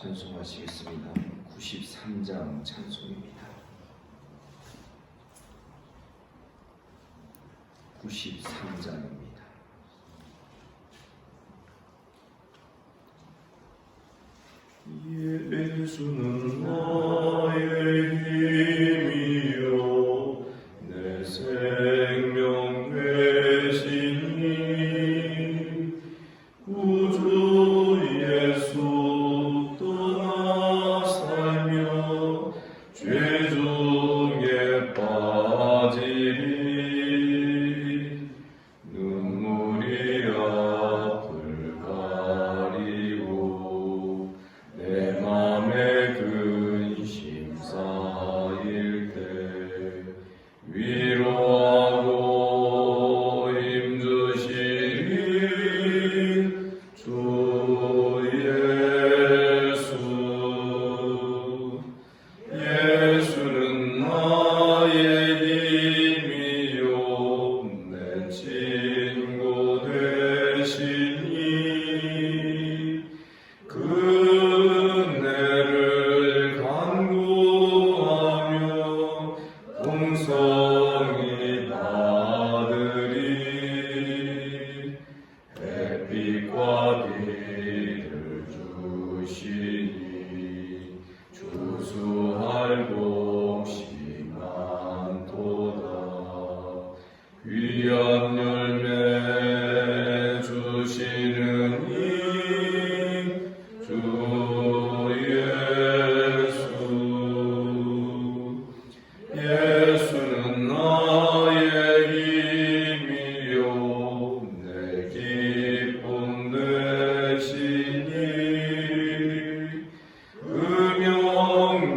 찬송하시겠습니다. 93장 찬송입니다. 93장입니다. 예수는 나의 힘이요 내 생명 되시니 구주 예수 떠나 살며 죄 중에 빠지니 눈물이 앞을 가리고 내 맘에 근심 쌓일 때 위로하고 힘주시니 주 예수. 예수는 나의 힘이요 내 친구 되시니 그네를 간구하며 동성이 받으리 햇빛과 비를 주시니 주수할 곳이 많도다 귀한 열매 주시는 주 예수. 예수는 나의 힘이요 내 기쁨 되시니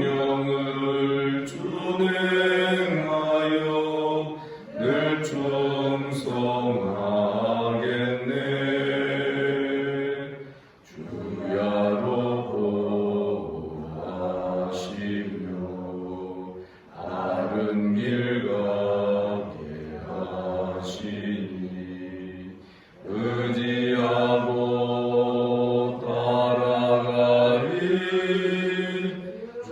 명령을 준행하여 늘 충성하겠네 주야로 보호하시며 바른 길 가게 하시니 의지하고 따라가리 주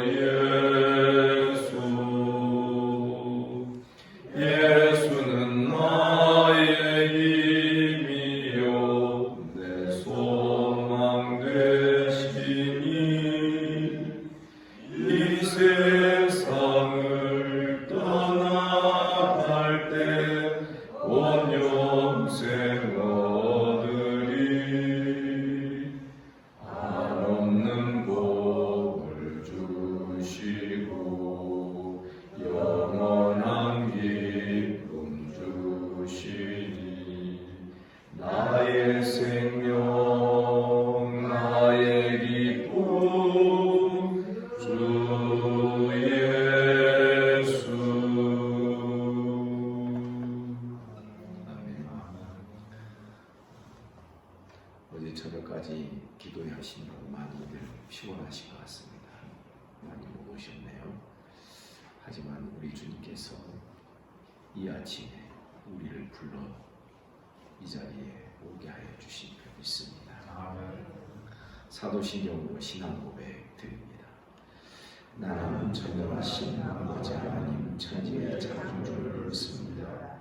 예수. 예수는 나의 힘이요 내 소망 되시니 이 세상을 떠나갈 때 온 영생 얻으리 한없는 복을 주시고 영원한 기쁨 주시니 나의 생명 나의 기쁨 주 예수. 아멘. 어제 저녁까지 기도회 하시느라고 많이들 피곤하신 것 같습니다. 많이 못 오셨네요. 하지만 우리 주님께서 이 아침에 우리를 불러 이 자리에 오게 하여 주신 줄 믿습니다. 사도신경으로 신앙 고백 드립니다. 나는 전능하신 아버지 하나님 천지의 창조주를 믿습니다.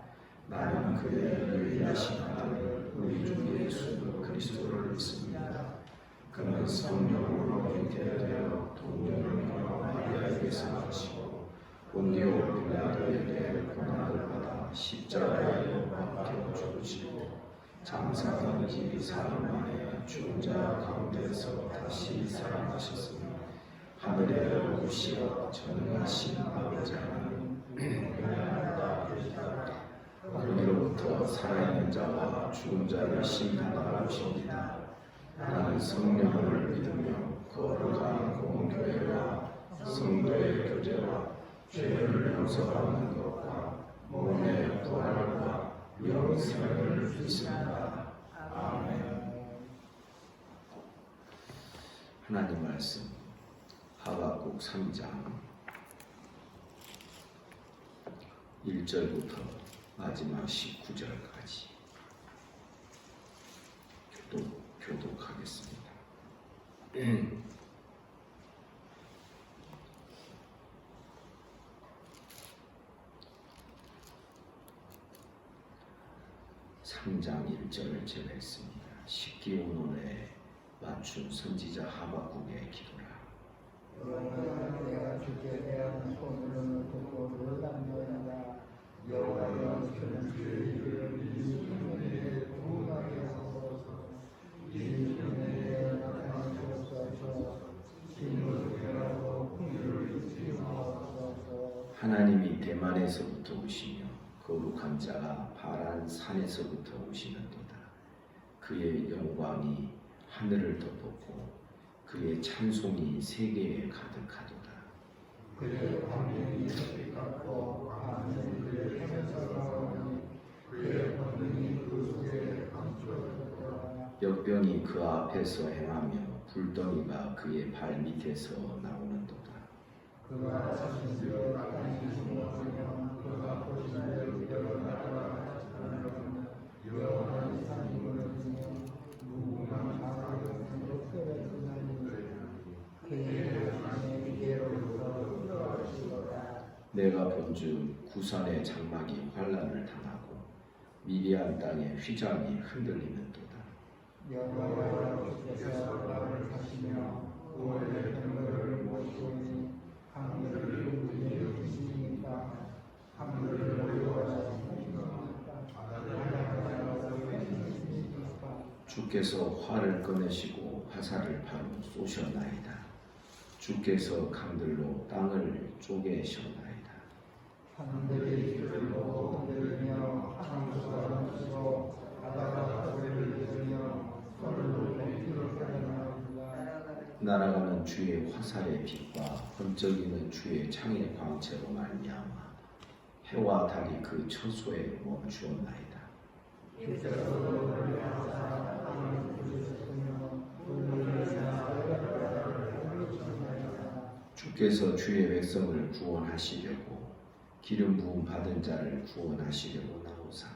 나는 그의 유일하신 아들 우리 주 예수 그리스도를 믿습니다. 그는 성령으로 잉태되어 동정녀 마리아에게서 나시고 본디오 빌라도에게 고난을 받아 십자가에 못 박혀 죽으시고 장사한 지 사흘 만에 죽은 자 가운데서 다시 살아나셨으니 하늘에 오르시어 전능하신 아버지 하나님 거기로부터 살아있는 자와 죽은 자를 심판하러 오십니다. 나는 성령을 믿으며 거룩한 공교회와 성도의 교제와 죄를 용서받는 것과 몸의 부활과 영생을 믿습니다. 아멘. 하나님 말씀 하박국 3장 1절부터 마지막 19절까지 교독하겠습니다. 3장 1절을 제가 했습니다. 십기오논에 맞춘 선지자 하박국의 기도라. 내가 주께 대한 소문을 듣고 놀랍노라. 여호와여 주는 주의 이름을 이스라엘에 부흥하게 하소서. 이스라엘에 나타나소서. 진노를 펴라고 풍요를 입히소서. 하나님이 대만에서부터 오시며 거룩한 자가 바란 산에서부터 오시는도다. 그의 영광이 하늘을 덮었고 그의 찬송이 세계에 가득하도다. 그의 광명이 햇빛 같고 하늘은 그의 해면서 나오니 그의 권능이 그 속에 감추어졌도다. 역병이 그 앞에서 행하며 불덩이가 그의 발 밑에서 나오는도다. 그가 자신 들어 다니시며 그가 보시기를 일어나라 하시는 여호와의 산임을 지며 무궁한 자가를 끌어주나니 그의 안에 이대로부터 끌어가시도다. 내가 본즉 구산의 장막이 환란을 당하고 미디안 땅의 휘장이 흔들리는도다. 여호와여 주께서 나를 하시며 구원의 병거를 모시오니 하늘을 위에 주시니까 하늘을 모여라 주께서 활을 꺼내시고 화살을 바로 쏘셨나이다. 주께서 강들로 땅을 쪼개셨나이다. 하늘이 주로 흔들리며 하늘수가 넘치고 바다가 소리를 지르며 서로 높이로 흘러나오리라. 날아가는 주의 화살의 빛과 번쩍이는 주의 창의 광채로 말미암아 해와 달이 그 처소에 멈추었나이다. 주께서 너를 하사 땅을 부르셨으며 불물이나 바다를 부르셨나이다. 주께서 주의 백성을 구원하시려고 기름 부음 받은 자를 구원하시려고 나오사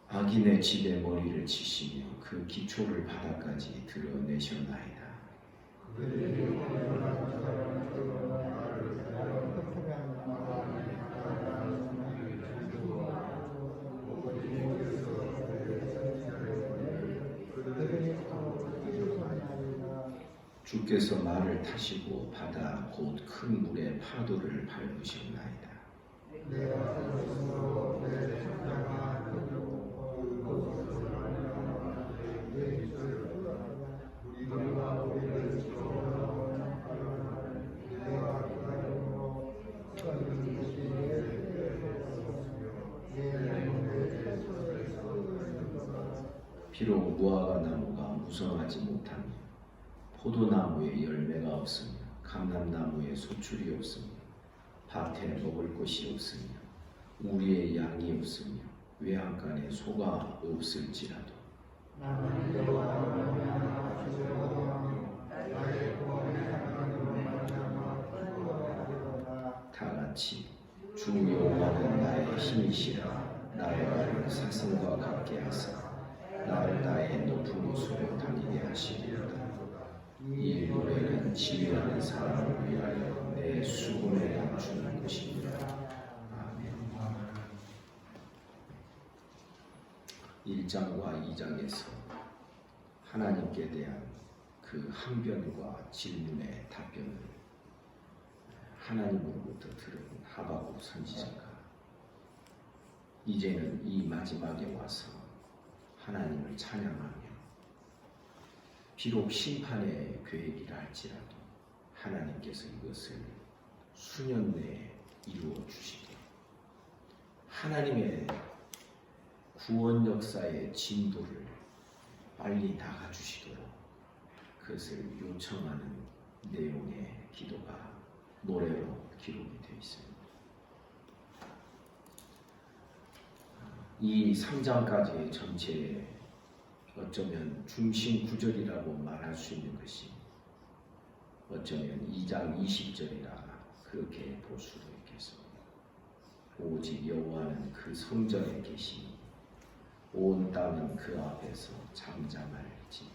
악인의 집에 머리를 치시며 그 기초를 바닥까지 드러내셨나이다. 그들이 일어난 자를 끌어와 나를 흩으려 하는 주께서 말을 타시고 바다 곧 큰 물의 파도를 밟으셨나이다. 내가 그것으로 내 천자가 그리고 그것으로 말미암아 내 입을 풀어라. 우리가 우리를 지켜오는 내가 기다림으로 시간이 듯이 내 몸에 채소를 쏟는 거라. 비록 무화과 나무가 무성하지 못하며 포도나무에 열매가 없으며 감람나무에 소출이 없으며 밭에 먹을 것이 없으며 우리의 양이 없으며 외양간에 소가 없을지라도 나는 여호와로 말미암아 주를 나의 구원의 하나님으로 말미암아 기뻐하리로다. 다 같이 주 여호와는 나의 힘이시라. 나의 발을 사슴과 같게 하사 나를 나의 높은 곳으로 다니게 하시리로다. 이 노래는 지휘하는 사람을 위하여 내 수금에 감추는 것입니다. 아멘. 1장과 2장에서 하나님께 대한 그 항변과 질문의 답변을 하나님으로부터 들은 하박국 선지자가 이제는 이 마지막에 와서 하나님을 찬양하며 비록 심판의 계획이라 할지라도 하나님께서 이것을 수년 내에 이루어 주시되 하나님의 구원 역사의 진도를 빨리 나가 주시도록 그것을 요청하는 내용의 기도가 노래로 기록이 되어 있습니다. 이 3장까지의 전체에 어쩌면 중심 구절이라고 말할 수 있는 것이 어쩌면 2장 20절이라 그렇게 볼 수도 있겠습니다. 오직 여호와는 그 성전에 계시니 온 땅은 그 앞에서 잠잠할지니라.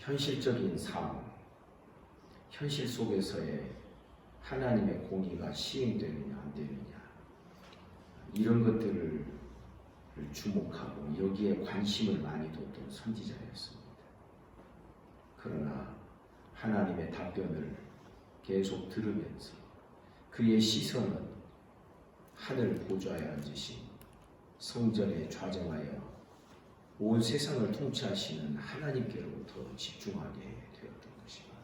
현실적인 삶, 현실 속에서의 하나님의 공의가 시행되느냐 안 되느냐, 이런 것들을 주목하고 여기에 관심을 많이 뒀던 선지자였습니다. 그러나 하나님의 답변을 계속 들으면서 그의 시선은 하늘 보좌에 앉으신 성전에 좌정하여 온 세상을 통치하시는 하나님께로부터 집중하게 되었던 것입니다.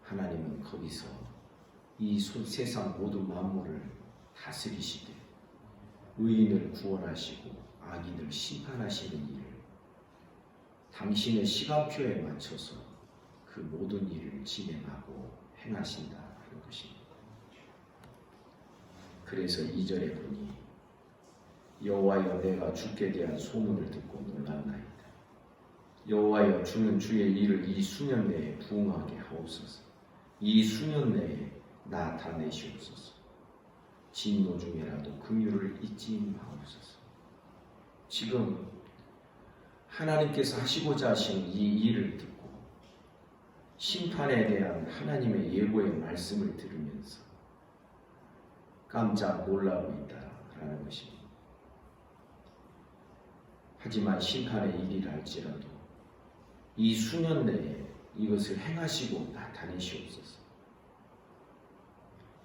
하나님은 거기서 이 세상 모든 만물을 다스리시되 의인을 구원하시고 악인을 심판하시는 일을 당신의 시간표에 맞춰서 그 모든 일을 진행하고 행하신다 하는 것입니다. 그래서 2절에 보니 여호와여 내가 주께 대한 소문을 듣고 놀랐나이다. 여호와여 주는 주의 일을 이 수년 내에 부응하게 하옵소서. 이 수년 내에 나타내시옵소서. 진노 중에라도 긍휼을 잊지 마옵소서. 지금 하나님께서 하시고자 하시는 이 일을 듣고 심판에 대한 하나님의 예고의 말씀을 들으면서 깜짝 놀라고 있다라는 것입니다. 하지만 심판의 일이라 할지라도 이 수년 내에 이것을 행하시고 나타내시옵소서.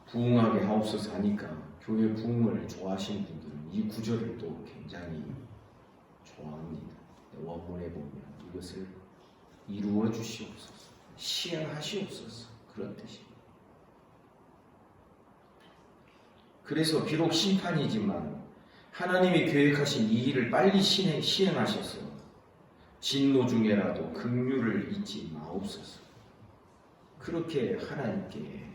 부응하게 하옵소서 하니까 교회 부응을 좋아하시는 분들은 이 구절을 또 굉장히 좋아합니다. 원문에 보면 이것을 이루어 주시옵소서, 시행하시옵소서, 그런 뜻입니다. 그래서 비록 심판이지만 하나님이 계획하신 이 일을 빨리 시행하셔서 진노 중에라도 긍휼을 잊지 마옵소서. 그렇게 하나님께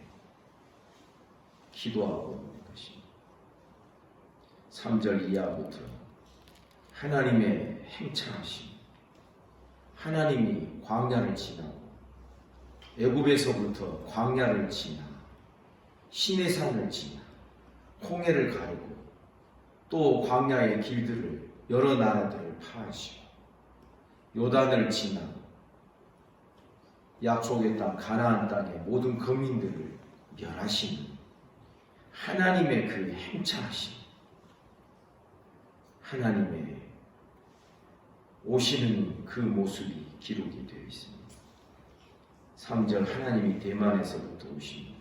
기도하고 있는 것입니다. 3절 이하부터 하나님의 행차하심, 하나님이 광야를 지나고 애굽에서부터 광야를 지나 시내산을 지나 홍해를 가르고 또 광야의 길들을 여러 나라들을 파하시고 요단을 지나 약속의 땅 가나안 땅의 모든 거민들을 멸하시는 하나님의 그 행차하심, 하나님의 오시는 그 모습이 기록이 되어 있습니다. 3절 하나님이 대만에서부터 오십니다.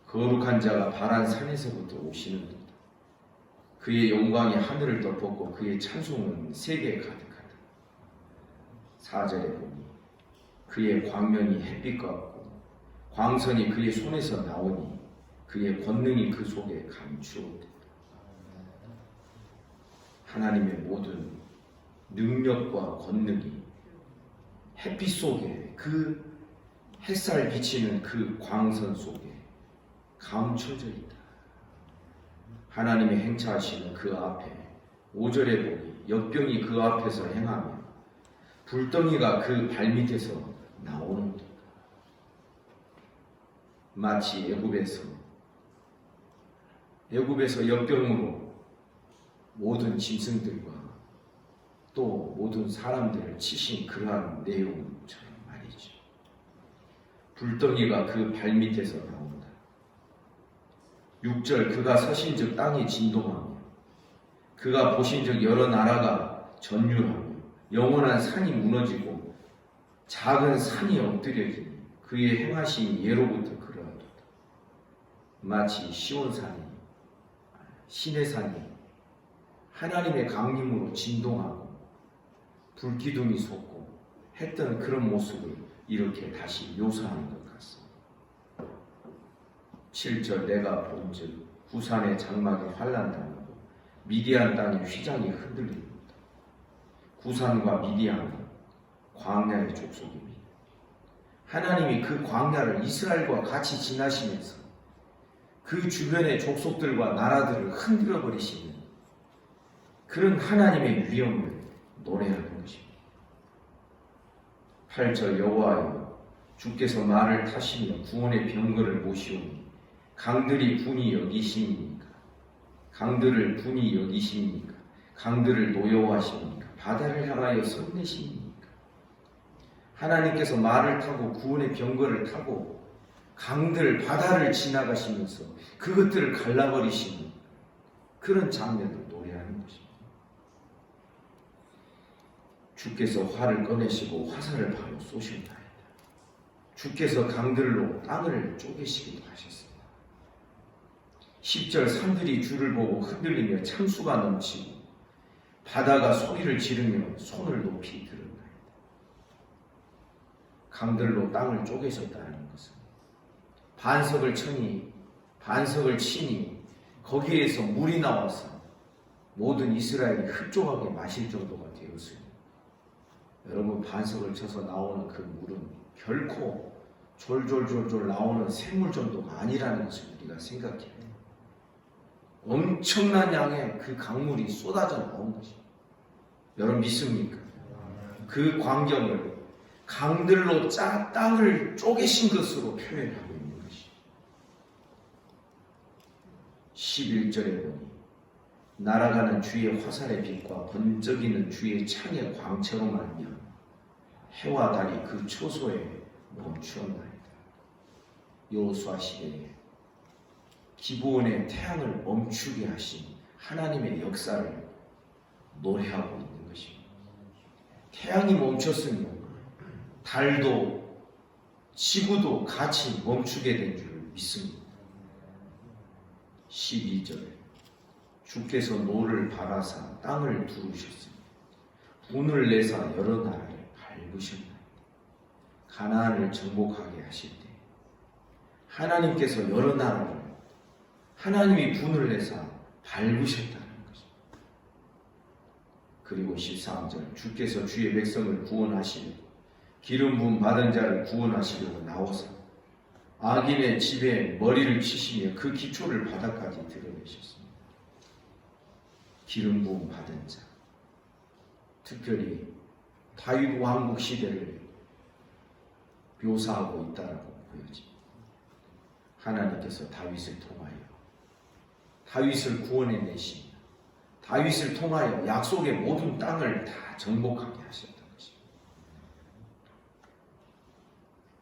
거룩한 자가 바란 산에서부터 오시는도다. 그의 영광이 하늘을 덮었고 그의 찬송은 세계에 가득하다. 4절에 보니 그의 광명이 햇빛 같고 광선이 그의 손에서 나오니 그의 권능이 그 속에 감추어졌다. 하나님의 모든 능력과 권능이 햇빛 속에 그 햇살 비치는 그 광선 속에 감춰져 있다. 하나님의 행차하시는 그 앞에 5절에 보니 역병이 그 앞에서 행하며 불덩이가 그 발밑에서 나오는도다. 마치 애굽에서 역병으로 모든 짐승들과 또 모든 사람들을 치신 그러한 내용처럼 말이죠. 불덩이가 그 발밑에서 나온다. 6절 그가 서신즉 땅이 진동하며 그가 보신즉 여러 나라가 전율하며 영원한 산이 무너지고 작은 산이 엎드려지니 그의 행하심이 예로부터 그러하도다. 마치 시온산이 시내산이 하나님의 강림으로 진동하고 불기둥이 솟고 했던 그런 모습을 이렇게 다시 묘사하는 것 같습니다. 7절 내가 본즉 부산의 장막이 환란당하고 미디안 땅의 휘장이 흔들립니다. 구산과 미디안은 광야의 족속입니다. 하나님이 그 광야를 이스라엘과 같이 지나시면서 그 주변의 족속들과 나라들을 흔들어 버리시는 그런 하나님의 위엄을 노래하는 것입니다. 8절 여호와여 주께서 말을 타시며 구원의 병거를 모시오니 강들이 분이 여기심입니까? 강들을 분이 여기심입니까? 강들을 노여워하십니까? 바다를 향하여 성내십니까? 하나님께서 말을 타고 구원의 병거를 타고 강들, 바다를 지나가시면서 그것들을 갈라버리시는 그런 장면을 노래하는 것입니다. 주께서 활을 꺼내시고 화살을 바로 쏘신다. 주께서 강들로 땅을 쪼개시기도 하셨습니다. 10절 산들이 주를 보고 흔들리며 창수가 넘치고 바다가 소리를 지르며 손을 높이 들었나이다. 강들로 땅을 쪼개셨다는 것은 반석을 쳐니 반석을 치니 거기에서 물이 나와서 모든 이스라엘이 흡족하게 마실 정도가 되었습니다. 여러분, 반석을 쳐서 나오는 그 물은 결코 졸졸졸졸 나오는 샘물 정도가 아니라는 것을 우리가 생각해야 돼요. 엄청난 양의 그 강물이 쏟아져 나온 것입니다. 여러분 믿습니까? 그 광경을 강들로 땅을 쪼개신 것으로 표현하고 있는 것입니다. 11절에 보니 날아가는 주의 화살의 빛과 번쩍이는 주의 창의 광채로 말며 해와 달이 그 초소에 멈추었나이다. 여호수아 시대에 기브온의 태양을 멈추게 하신 하나님의 역사를 노래하고 있는 것입니다. 태양이 멈췄으면 달도 지구도 같이 멈추게 된 줄 믿습니다. 12절 주께서 노를 바라사 땅을 두르셨습니다. 분을 내사 여러 나라를 밟으셨나이다. 가나안을 정복하게 하실 때 하나님께서 여러 나라를 하나님이 분을 내사 밟으셨다는 것입니다. 그리고 13절 주께서 주의 백성을 구원하시려 기름 부음 받은 자를 구원하시려고 나오사 악인의 집에 머리를 치시며 그 기초를 바닥까지 드러내셨습니다. 기름 부음 받은 자, 특별히 다윗 왕국 시대를 묘사하고 있다라고 보여집니다. 하나님께서 다윗을 통하여 다윗을 구원해내시며 다윗을 통하여 약속의 모든 땅을 다 정복하게 하셨던 것입니다.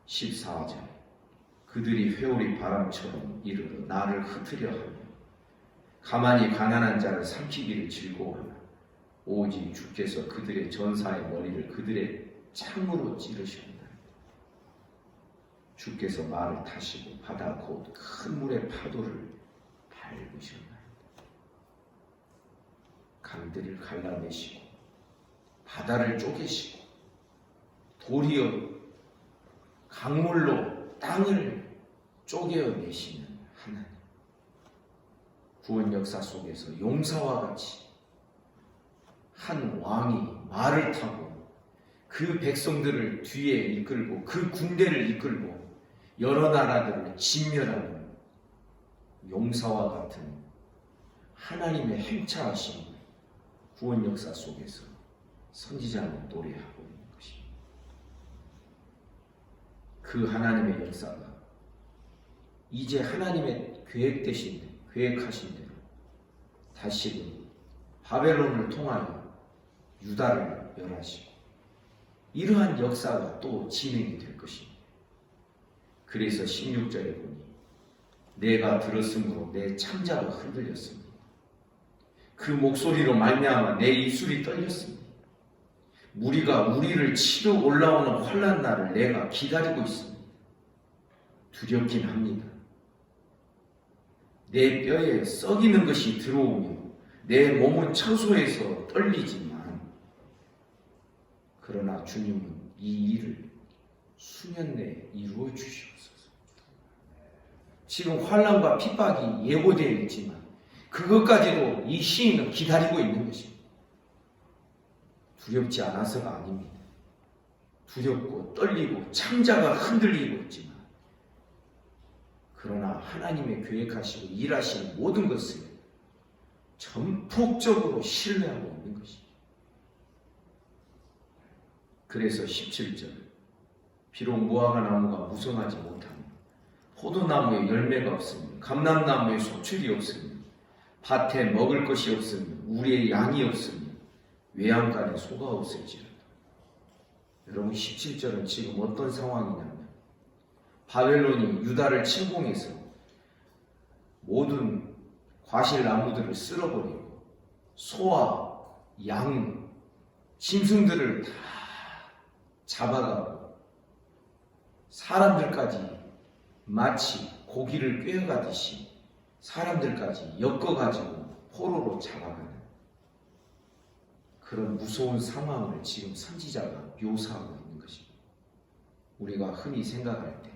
14절 그들이 회오리 바람처럼 이르러 나를 흩으려 하며 가만히 가난한 자를 삼키기를 즐거워하며 오직 주께서 그들의 전사의 머리를 그들의 창으로 찌르셨나이다. 주께서 말을 타시고 바다 곧 큰 물의 파도를 밟으셨나이다. 강들을 갈라내시고 바다를 쪼개시고 도리어 강물로 땅을 쪼개어내시는 하나님. 구원 역사 속에서 용사와 같이 한 왕이 말을 타고 그 백성들을 뒤에 이끌고 그 군대를 이끌고 여러 나라들을 진멸하는 용사와 같은 하나님의 행차하신 구원 역사 속에서 선지자는 노래하고 있는 것입니다. 그 하나님의 역사가 이제 하나님의 계획하신 대로 다시금 바벨론을 통하여 유다를 멸하시고 이러한 역사가 또 진행이 될 것입니다. 그래서 16절에 보니 내가 들었으므로 내 창자가 흔들렸습니다. 그 목소리로 말미암아 내 입술이 떨렸습니다. 무리가 우리를 치러 올라오는 환난 날을 내가 기다리고 있습니다. 두렵긴 합니다. 내 뼈에 썩이는 것이 들어오며 내 몸은 처소에서 떨리지만 그러나 주님은 이 일을 수년 내에 이루어 주시옵소서. 지금 환난과 핍박이 예고되어 있지만 그것까지도 이 시인은 기다리고 있는 것입니다. 두렵지 않아서가 아닙니다. 두렵고 떨리고 창자가 흔들리고 있지만 그러나 하나님의 계획하시고 일하시는 모든 것을 전폭적으로 신뢰하고 있는 것입니다. 그래서 17절 비록 무화과 나무가 무성하지 못하며 포도나무에 열매가 없으며 감람나무에 소출이 없으며 밭에 먹을 것이 없으며 우리의 양이 없으며 외양간에 소가 없을지라도 여러분 17절은 지금 어떤 상황이냐면 바벨론이 유다를 침공해서 모든 과실나무들을 쓸어버리고 소와 양, 짐승들을 다 잡아가고 사람들까지 마치 고기를 꿰어가듯이 사람들까지 엮어가지고 포로로 잡아가는 그런 무서운 상황을 지금 선지자가 묘사하고 있는 것입니다. 우리가 흔히 생각할 때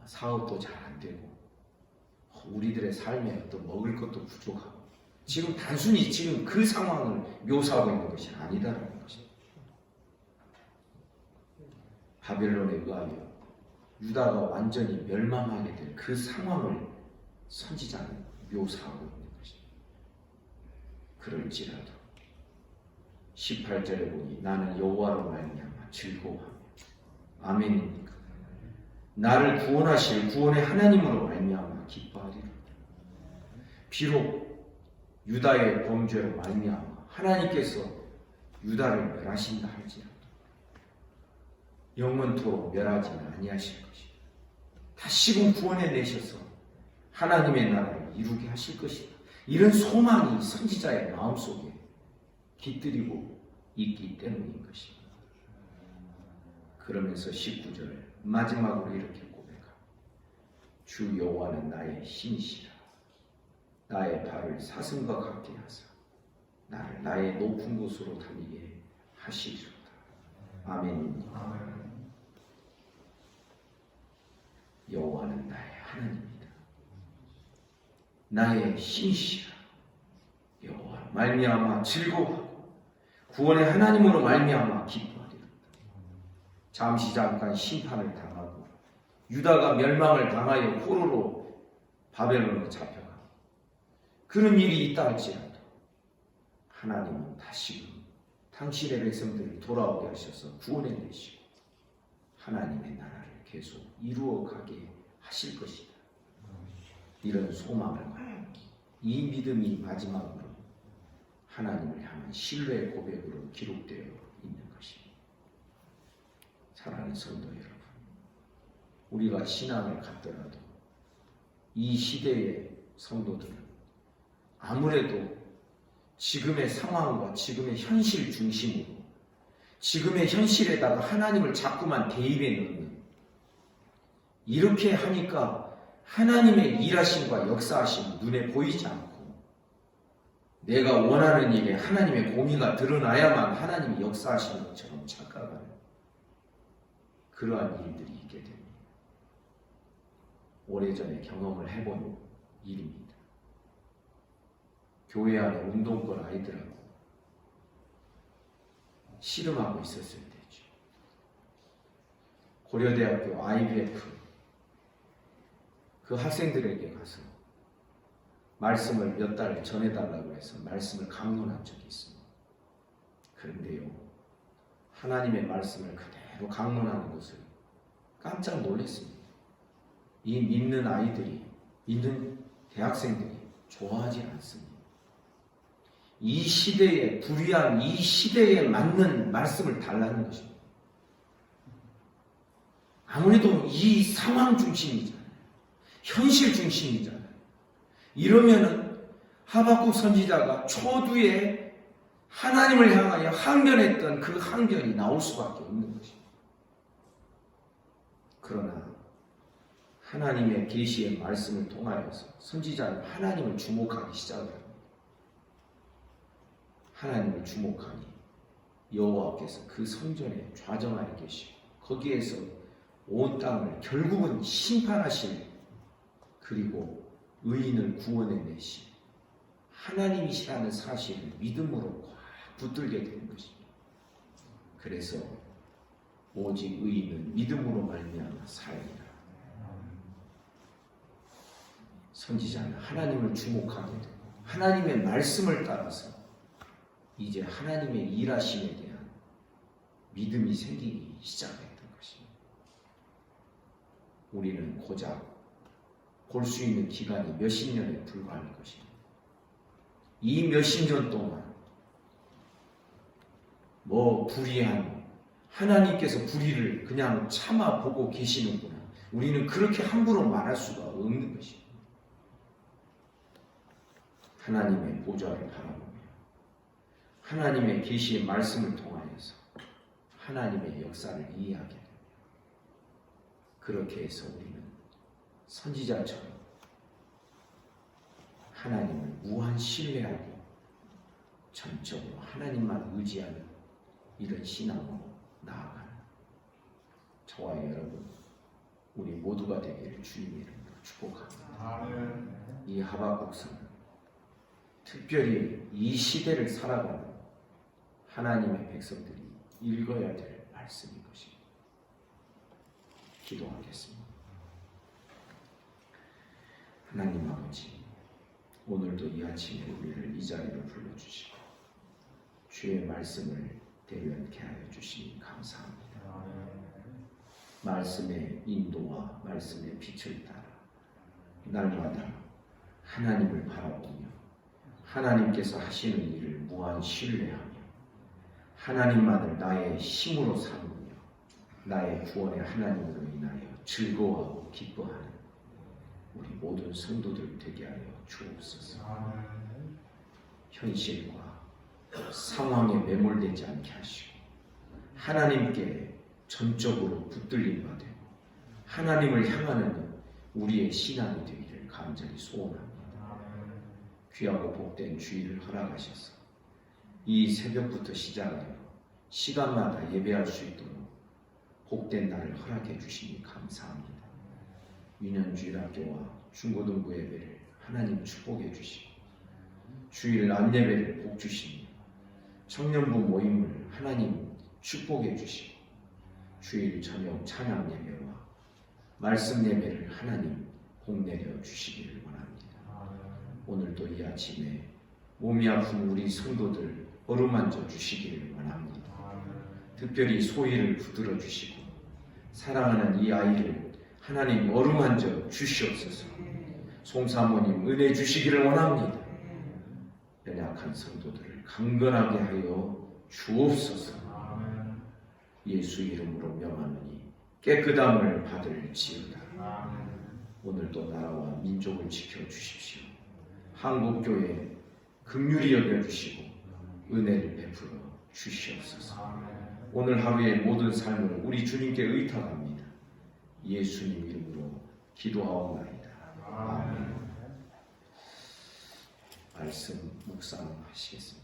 사업도 잘 안 되고 우리들의 삶에 또 먹을 것도 부족하고 지금 단순히 지금 그 상황을 묘사하고 있는 것이 아니다라는 것입니다. 바벨론에 의하여 유다가 완전히 멸망하게 될 그 상황을 선지자는 묘사하고 있는 것입니다. 그럴지라도 18절에 보니 나는 여호와로 말미암아 즐거워하며 아멘입니까? 나를 구원하실 구원의 하나님으로 말미암아 기뻐하리라. 비록 유다의 범죄로 말미암아 하나님께서 유다를 멸하신다 할지라도 영원토록 멸하지는 아니하실 것이다. 다시금 구원해내셔서 하나님의 나라를 이루게 하실 것이다. 이런 소망이 선지자의 마음속에 깃들이고 있기 때문인 것입니다. 그러면서 19절 마지막으로 이렇게 고백합니다. 주 여호와는 나의 힘이시라. 나의 발을 사슴과 같게 하사 나를 나의 높은 곳으로 달리게 하시리로다. 아멘입니다. 여호와는 나의 하나님이다. 나의 힘이시라. 여호와 말미암아 즐거워하고 구원의 하나님으로 말미암아 기뻐하리라. 잠시 잠깐 심판을 당하고 유다가 멸망을 당하여 포로로 바벨론으로 잡혀가 그런 일이 있다 할지라도 하나님은 다시금 당신의 백성들을 돌아오게 하셔서 구원해내시고 하나님의 나라를 계속 이루어가게 하실 것이다. 이런 소망을 갖고 이 믿음이 마지막으로 하나님을 향한 신뢰의 고백으로 기록되어 있는 것입니다. 사랑하는 성도 여러분, 우리가 신앙을 갖더라도 이 시대의 성도들은 아무래도 지금의 상황과 지금의 현실 중심으로 지금의 현실에다가 하나님을 자꾸만 대입해 놓는 이렇게 하니까 하나님의 일하심과 역사하심이 눈에 보이지 않고 내가 원하는 일에 하나님의 공의가 드러나야만 하나님이 역사하시는 것처럼 착각하는 그러한 일들이 있게 됩니다. 오래전에 경험을 해본 일입니다. 교회 안에 운동권 아이들하고 씨름하고 있었을 때죠. 고려대학교 IBF 그 학생들에게 가서 말씀을 몇 달 전해달라고 해서 말씀을 강론한 적이 있습니다. 그런데요, 하나님의 말씀을 그대로 강론하는 것을 깜짝 놀랐습니다. 이 믿는 아이들이, 믿는 대학생들이 좋아하지 않습니다. 이 시대에 불의한 이 시대에 맞는 말씀을 달라는 것입니다. 아무래도 이 상황 중심이잖아요. 현실 중심이잖아요. 이러면은 하박국 선지자가 초두에 하나님을 향하여 항변했던 그 항변이 나올 수밖에 없는 것입니다. 그러나 하나님의 계시의 말씀을 통하여서 선지자는 하나님을 주목하기 시작합니다. 하나님을 주목하니 여호와께서 그 성전에 좌정하여 계시고 거기에서 온 땅을 결국은 심판하실 그리고 의인을 구원해내시 하나님이시라는 사실을 믿음으로 꽉 붙들게 되는 것입니다. 그래서 오직 의인은 믿음으로 말미암아 살리라. 선지자는 하나님을 주목하게 되고 하나님의 말씀을 따라서 이제 하나님의 일하심에 대한 믿음이 생기기 시작했던 것입니다. 우리는 고작 볼 수 있는 기간이 몇십 년에 불과할 것입니다. 이 몇십 년 동안 불의한 하나님께서 불의를 그냥 참아 보고 계시는구나. 우리는 그렇게 함부로 말할 수가 없는 것입니다. 하나님의 보좌를 바라보며 하나님의 계시의 말씀을 통하여서 하나님의 역사를 이해하게 됩니다. 그렇게 해서 우리는 선지자처럼 하나님을 무한 신뢰하고 전적으로 하나님만 의지하는 이런 신앙으로 나아가는 저와 여러분 우리 모두가 되기를 주님의 이름으로 축복합니다. 이 하박국서는 특별히 이 시대를 살아가는 하나님의 백성들이 읽어야 될 말씀인 것입니다. 기도하겠습니다. 하나님 아버지, 오늘도 이 아침에 우리를 이 자리로 불러주시고 주의 말씀을 대면케 하여 주시니 감사합니다. 말씀의 인도와 말씀의 빛을 따라 날마다 하나님을 바라보며 하나님께서 하시는 일을 무한 신뢰하며 하나님만을 나의 힘으로 삼으며 나의 구원의 하나님으로 인하여 즐거워하고 기뻐하는 우리 모든 성도들 되게 하여 주옵소서. 현실과 상황에 매몰되지 않게 하시고 하나님께 전적으로 붙들림 받고 하나님을 향하는 우리의 신앙이 되기를 간절히 소원합니다. 귀하고 복된 주일을 허락하셔서 이 새벽부터 시작하여 시간마다 예배할 수 있도록 복된 날을 허락해 주시니 감사합니다. 유년주일학교와 중고등부 예배를 하나님 축복해 주시고 주일 안예배를 복 주시니 청년부 모임을 하나님 축복해 주시고 주일 저녁 찬양 예배와 말씀 예배를 하나님 복내려 주시기를 원합니다. 오늘도 이 아침에 몸이 아픈 우리 성도들 어루만져 주시기를 원합니다. 특별히 소희를 붙들어 주시고 사랑하는 이 아이를 하나님 어루만져 주시옵소서. 송사모님 은혜 주시기를 원합니다. 연약한 성도들을 강건하게 하여 주옵소서. 예수 이름으로 명하노니 깨끗함을 받을지어다. 오늘도 나라와 민족을 지켜주십시오. 한국교회 긍휼히 여겨주시고 은혜를 베풀어 주시옵소서. 오늘 하루의 모든 삶을 우리 주님께 의탁합니다. 예수님 이름으로 기도하옵나이다. 아멘. 말씀 묵상하시겠습니다.